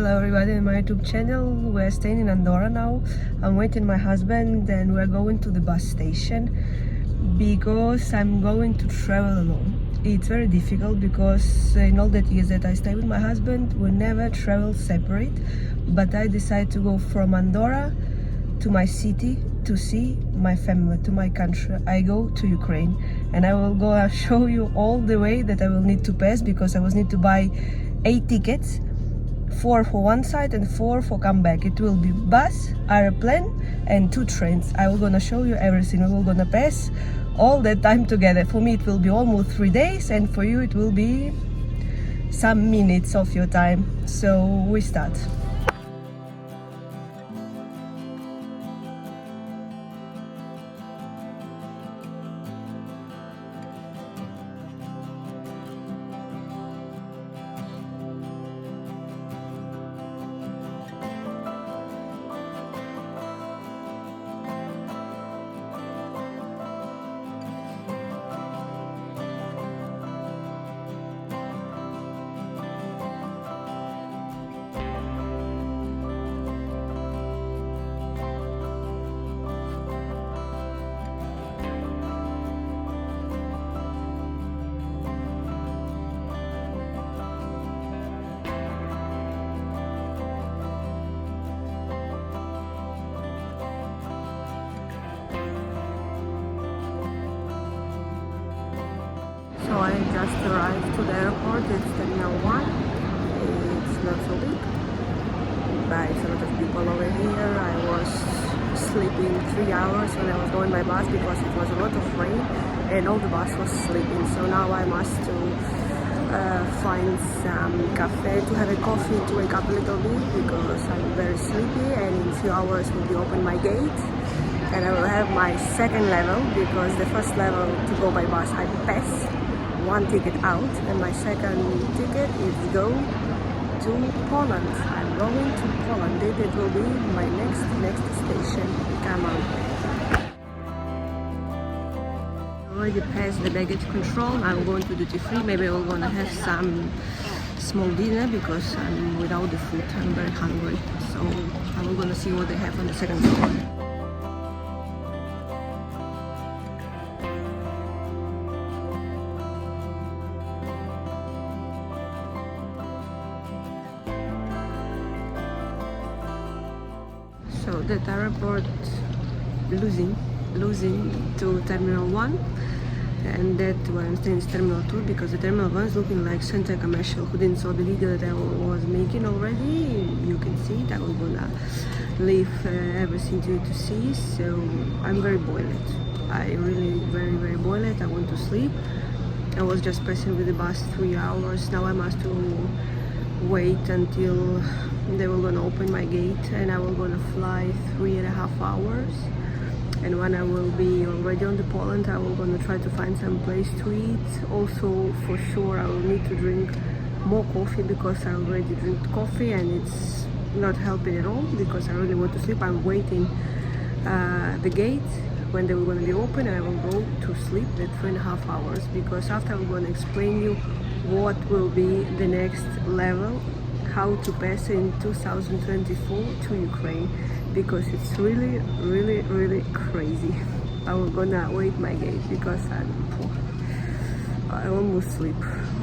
Hello everybody in my YouTube channel. We're staying in Andorra now. I'm waiting my husband and we're going to the bus station because I'm going to travel alone. It's very difficult because in all that years that I stay with my husband, we never travel separate. But I decided to go from Andorra to my city to see my family, to my country. I go to Ukraine and I will go show you all the way that I will need to pass because I will need to buy 8 tickets, 4 for one side and 4 for come back. It will be bus, airplane and 2 trains. I will gonna show you everything. We will gonna pass all that time together. For me it will be almost 3 days and for you it will be some minutes of your time. So we start. So I just arrived to the airport. It's Terminal 1. It's not so big, but it's a lot of people over here. I was sleeping 3 hours when I was going by bus because it was a lot of rain and all the bus was sleeping. So now I must to find some cafe to have a coffee to wake up a little bit because I'm very sleepy, and in a few hours will be open my gate and I will have my second level because the first level to go by bus I pass 1 ticket out and my second ticket is go to Poland. I'm going to Poland. It will be my next station. Come on. Already passed the baggage control. I'm going to duty free. Maybe we're gonna have some small dinner because I'm without the food. I'm very hungry. So I'm gonna see what they have on the second floor. So that airport losing to Terminal 1, and that where I'm staying is Terminal 2 because the Terminal 1 is looking like center commercial. Who didn't saw the video that I was making already, you can see it. I was gonna leave everything to you to see. So I'm very boiled. I really very boiled. I want to sleep. I was just passing with the bus 3 hours. Now I must to wait until they were gonna open my gate and I will gonna fly 3.5 hours, and when I will be already on the Poland I will gonna try to find some place to eat. Also for sure I will need to drink more coffee because I already drink coffee and it's not helping at all because I really want to sleep. I'm waiting the gate when they will gonna be open and I will go to sleep the 3.5 hours because after I'm gonna explain you what will be the next level, how to pass in 2024 to Ukraine because it's really crazy. I will gonna wait my gate because I almost sleep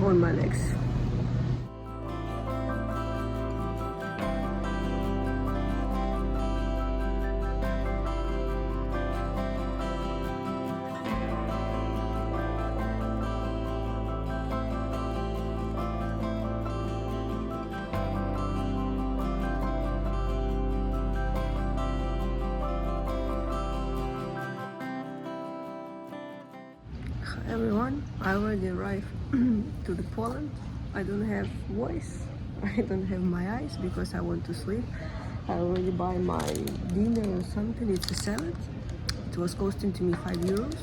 on my legs. Everyone, I already arrived to the Poland. I don't have voice, I don't have my eyes because I want to sleep. I already buy my dinner or something. It's a salad. It was costing to me 5 euros.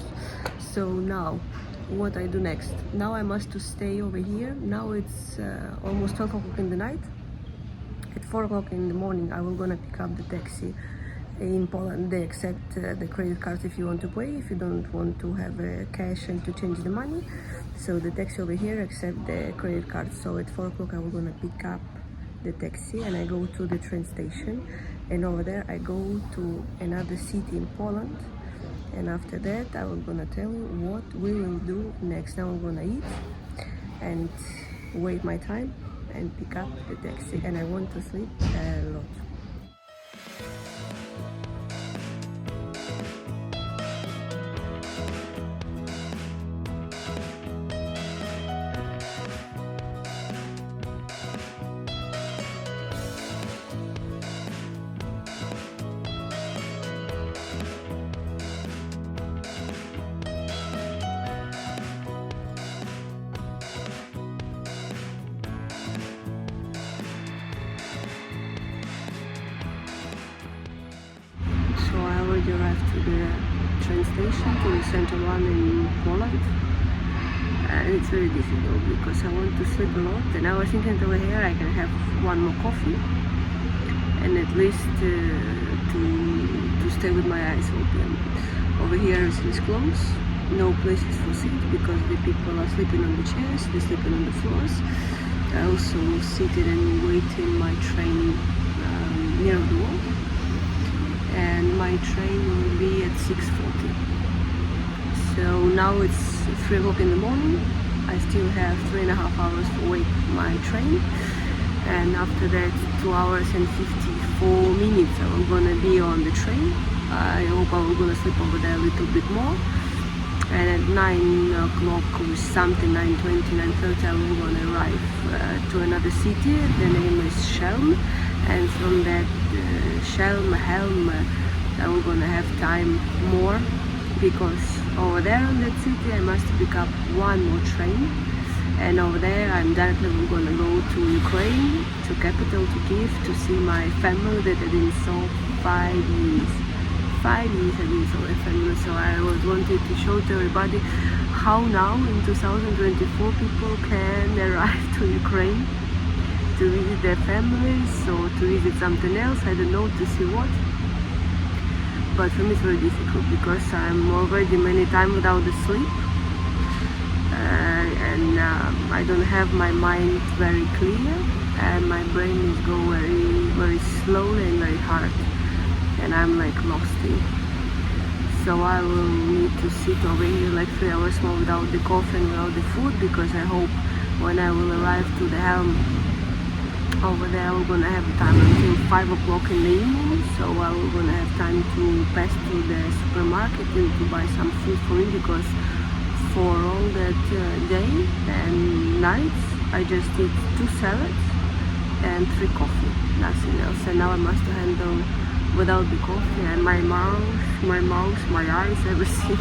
So now what I do next? Now I must to stay over here. Now it's almost 12 o'clock in the night. At 4 o'clock in the morning I will gonna pick up the taxi. In Poland they accept the credit card if you want to pay, if you don't want to have cash and to change the money. So the taxi over here accept the credit card. So at 4 o'clock I will gonna pick up the taxi and I go to the train station, and over there I go to another city in Poland, and after that I will gonna tell you what we will do next. Now I'm gonna eat and wait my time and pick up the taxi, and I want to sleep a lot. So I already arrived to the train station, to the central one in Poland, and it's very difficult because I want to sleep a lot, and I was thinking over here I can have one more coffee and at least to stay with my eyes open. Over here everything is closed, no places for seat because the people are sleeping on the chairs, they're sleeping on the floors. I also seated and waiting my train near the wall, and my train will be at 6:40. So now it's 3 o'clock in the morning. I still have 3.5 hours to wait my train, and after that 2 hours and 54 minutes I'm gonna be on the train. I hope I'm gonna sleep over there a little bit more, and at 9 o'clock or something, 9:20, 9:30 I'm gonna arrive to another city. The name is Chelm, and from that Helm, I'm gonna have time more because over there in that city I must pick up one more train, and over there I'm directly gonna go to Ukraine, to capital, to Kiev, to see my family that I didn't saw 5 years. 5 years I didn't saw my family, so I was wanted to show to everybody how now in 2024 people can arrive to Ukraine to visit their families or to visit something else, I don't know, to see what. But for me it's very difficult because I'm already many times without the sleep, and I don't have my mind very clear, and my brain is go very slowly and very hard, and I'm like lost in. So I will need to sit over here like 3 hours more without the coffee and without the food, because I hope when I will arrive to the Helm over there we're gonna have time until 5 o'clock in the evening, so we're gonna have time to pass to the supermarket and to buy some food for me, because for all that day and nights I just eat 2 salads and 3 coffee, nothing else, and now I must handle without the coffee, and my mouth, my eyes, everything,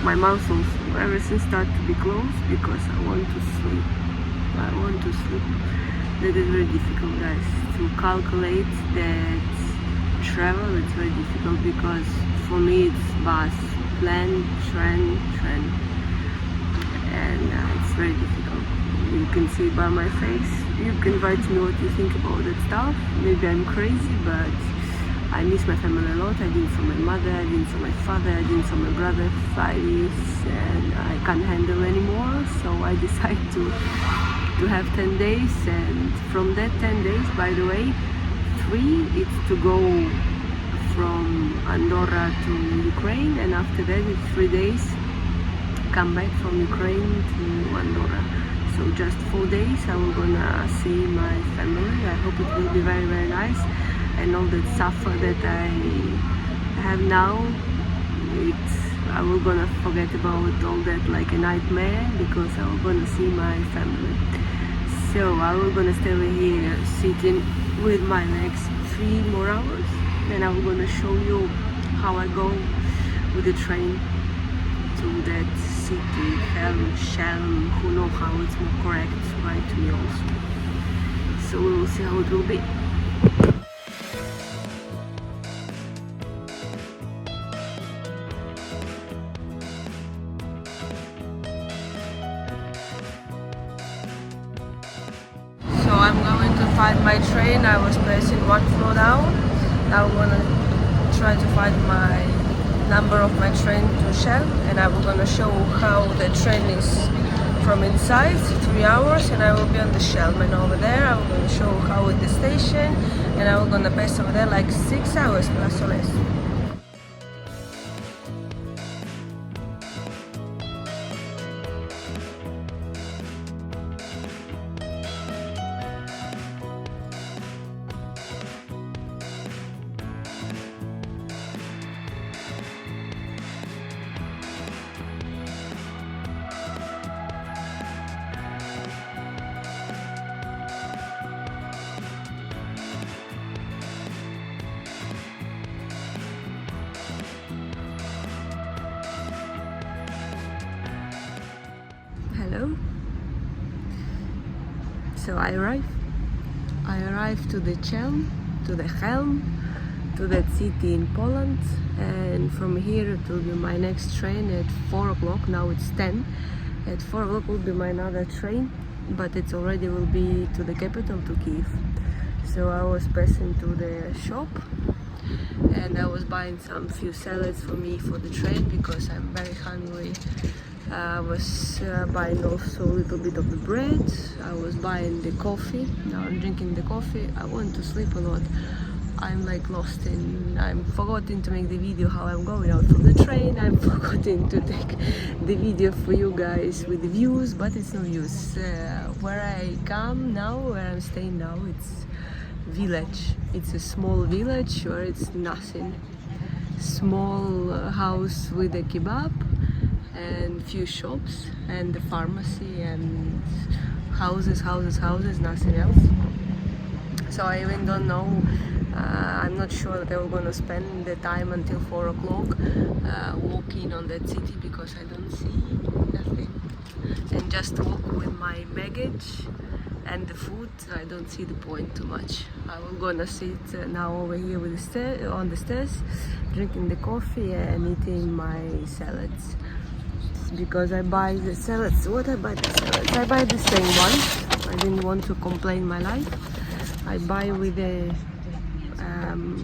my mouth also, everything starts to be closed because I want to sleep. I want to sleep. That is very difficult, guys, to calculate that travel. It's very difficult because for me it's bus, plan, train, and it's very difficult. You can see by my face. You can write me what you think about that stuff. Maybe I'm crazy, but I miss my family a lot. I didn't saw my mother, I didn't saw my father, I didn't saw my brother 5 years, and I can't handle anymore, so I decided to have 10 days, and from that 10 days, by the way, 3 it's to go from Andorra to Ukraine, and after that it's 3 days come back from Ukraine to Andorra. So just 4 days I will gonna see my family. I hope it will be very nice, and all that suffer that I have now, I will gonna forget about all that like a nightmare, because I will gonna see my family. So I will gonna stay over here sitting with my legs 3 more hours, then I will gonna show you how I go with the train to that city, Chelm, who know how it's more correct, write to me also. So we will see how it will be. So I'm going to find my train. I was passing 1 floor down. Now I'm gonna try to find my number of my train to Chelm, and I'm gonna show how the train is from inside, 3 hours, and I will be on the Chelm. And over there I'm going to show how is the station, and I will gonna pass over there like 6 hours plus or less. Hello. So I arrived to the Chelm, to that city in Poland, and from here it will be my next train at 4 o'clock. Now it's 10. At 4 o'clock will be my another train, but it already will be to the capital, to Kiev. So I was passing to the shop and I was buying some few salads for me for the train because I'm very hungry. I was buying also a little bit of the bread. I was buying the coffee. Now I'm drinking the coffee. I want to sleep a lot. I'm like lost in, I'm forgetting to make the video how I'm going out from the train. I'm forgetting to take the video for you guys with the views, but it's no use. Where I come now, where I'm staying now, it's village. It's a small village where it's nothing. Small house with a kebab and few shops and the pharmacy and houses, nothing else. So I even don't know, I'm not sure that I'm gonna spend the time until 4 o'clock walking on that city because I don't see nothing. And just walk with my baggage and the food, I don't see the point too much. I will gonna sit now over here with on the stairs, drinking the coffee and eating my salads. Because I buy the salads. What I buy the salads? I buy the same one. I didn't want to complain my life. I buy with the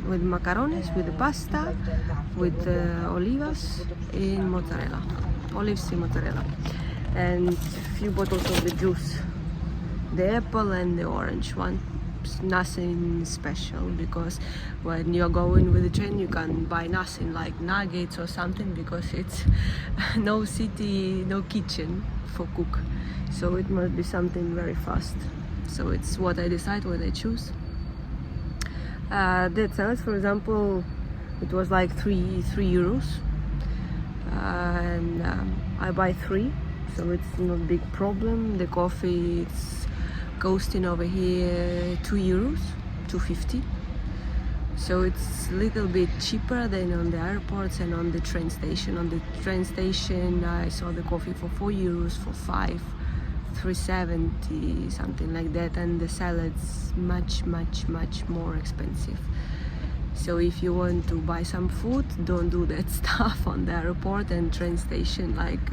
with macaronis, with the pasta, with olivas in mozzarella, olives in mozzarella, and few bottles of the juice, the apple and the orange one. It's nothing special because when you're going with the train you can buy nothing like nuggets or something because it's no city, no kitchen for cook, so it must be something very fast. So it's what I decide, what I choose. That salad, for example, it was like 3 euros, and I buy 3, so it's not big problem. The coffee, it's costing over here 2 euros, 2.50. So it's a little bit cheaper than on the airports and on the train station. On the train station I saw the coffee for 4 euros, for 5, 3.70, something like that, and the salads much more expensive. So if you want to buy some food, don't do that stuff on the airport and train station like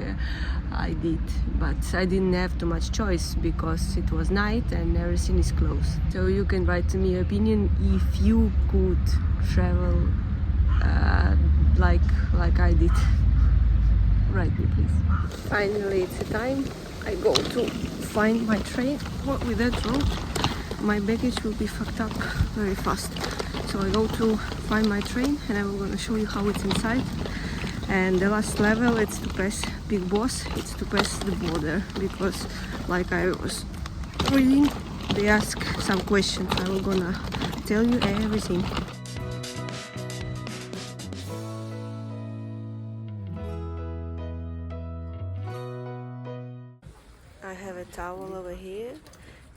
I did. But I didn't have too much choice because it was night and everything is closed. So you can write to me your opinion if you could travel like I did. Write me please. Finally it's the time. I go to find my train. With that road my baggage will be fucked up very fast. So I go to find my train and I'm gonna show you how it's inside. And the last level, it's to pass Big Boss, it's to pass the border, because like I was reading, they ask some questions. I will gonna tell you everything. I have a towel over here.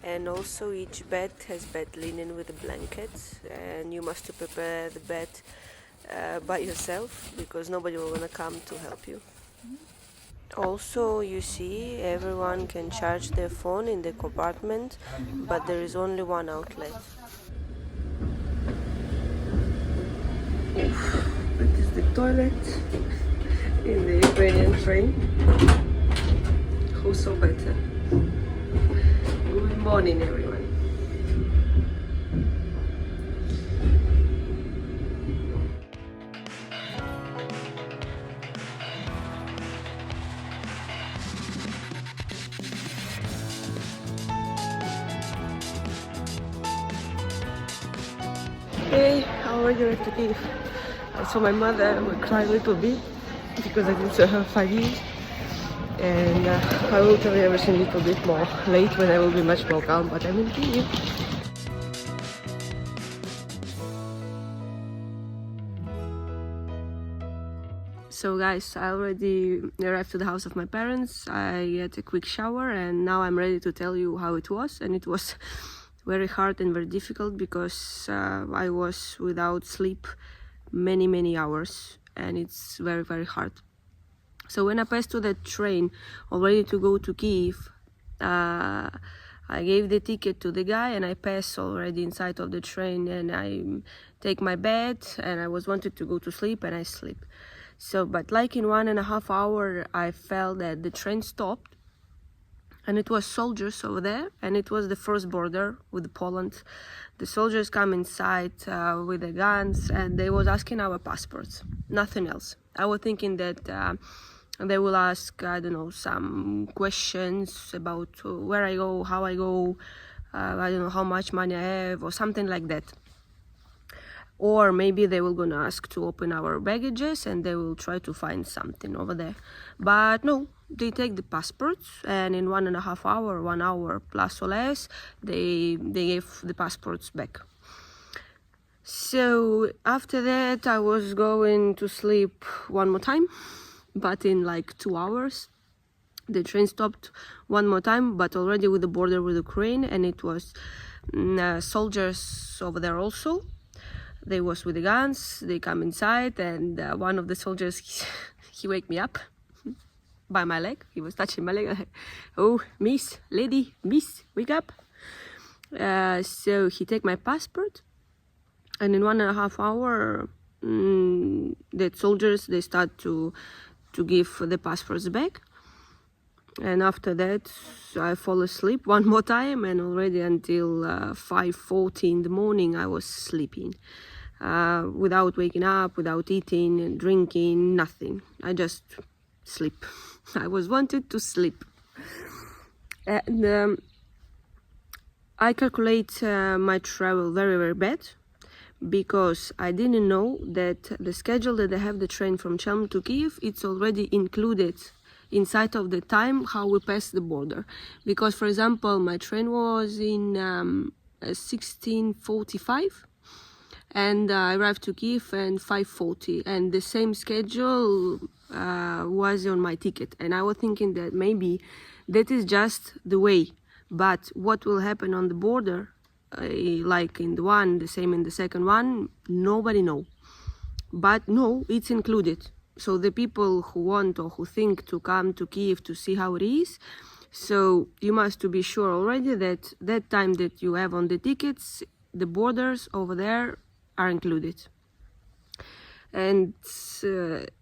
And also each bed has bed linen with the blankets, and you must prepare the bed by yourself because nobody will wanna come to help you. Also, you see, everyone can charge their phone in the compartment, but there is only one outlet. That is the toilet in the Ukrainian train. Who saw better? Good morning, everyone. Hey, I already left to Kyiv. I saw my mother will cry a little bit because I didn't see her 5 years. And I will tell you everything a little bit more late when I will be much more calm, but I'm in Kyiv. So guys, I already arrived to the house of my parents. I had a quick shower and now I'm ready to tell you how it was. And it was very hard and very difficult because I was without sleep many hours and it's very hard. So when I passed to the train already to go to Kyiv, I gave the ticket to the guy and I passed already inside of the train and I take my bed and I was wanted to go to sleep and I sleep. So, but like in 1.5 hours, I felt that the train stopped and it was soldiers over there and it was the first border with Poland. The soldiers come inside with the guns and they was asking our passports, nothing else. I was thinking that they will ask, I don't know, some questions about where I go, how I go, I don't know how much money I have or something like that. Or maybe they will gonna ask to open our baggages and they will try to find something over there. But no, they take the passports and in 1.5 hours, 1 hour plus or less, they gave the passports back. So after that I was going to sleep one more time, but in like 2 hours. The train stopped one more time, but already with the border with Ukraine, and it was soldiers over there also. They was with the guns, they come inside and one of the soldiers, he wake me up by my leg. He was touching my leg. Oh, miss, lady, miss, wake up. So he take my passport and in 1.5 hours, the soldiers, they start to give the passports back. And after that, I fall asleep one more time and already until 5:40 in the morning, I was sleeping. Without waking up, without eating and drinking, nothing. I just sleep. I was wanted to sleep. And I calculate my travel very bad because I didn't know that the schedule that I have the train from Chelm to Kyiv, it's already included inside of the time how we pass the border. Because, for example, my train was in 16:45 and I arrived to Kyiv at 5:40 and the same schedule was on my ticket. And I was thinking that maybe that is just the way, but what will happen on the border, like in the one, the same in the second one, nobody know. But no, it's included. So the people who want or who think to come to Kyiv to see how it is, so you must to be sure already that that time that you have on the tickets, the borders over there are included. And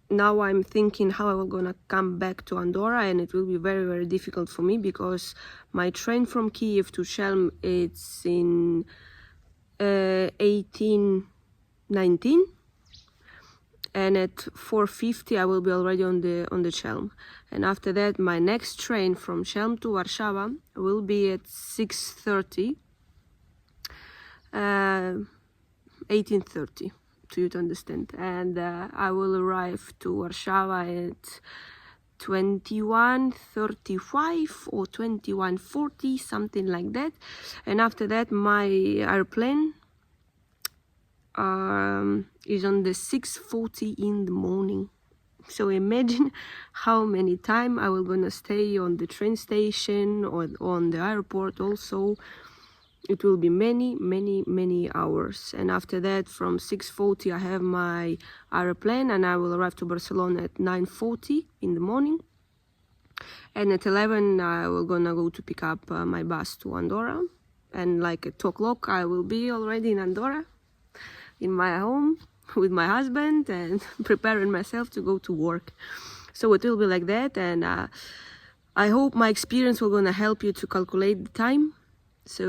now I'm thinking how I will gonna come back to Andorra, and it will be very difficult for me because my train from Kyiv to Chelm, it's in 18:19. And at 4:50 I will be already on the Chelm. And after that, my next train from Chelm to Warsaw will be at 6:30, 18:30, to you to understand. And I will arrive to Warsaw at 21:35 or 21:40, something like that. And after that, my airplane is on the 6:40 in the morning. So imagine how many time I will gonna stay on the train station or on the airport also. It will be many hours. And after that, from 6:40 I have my airplane and I will arrive to Barcelona at 9:40 in the morning. And at 11 I will gonna go to pick up my bus to Andorra. And like at 2 o'clock I will be already in Andorra, in my home with my husband and preparing myself to go to work. So it will be like that, and I hope my experience will gonna help you to calculate the time. So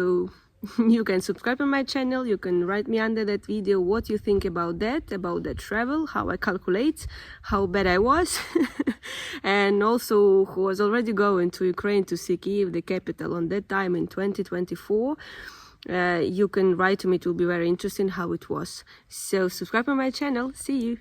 you can subscribe to my channel, you can write me under that video what you think about that travel, how I calculate, how bad I was. And also who was already going to Ukraine to see Kyiv, the capital, on that time in 2024. you can write to me. It will be very interesting how it was. So subscribe to my channel. See you.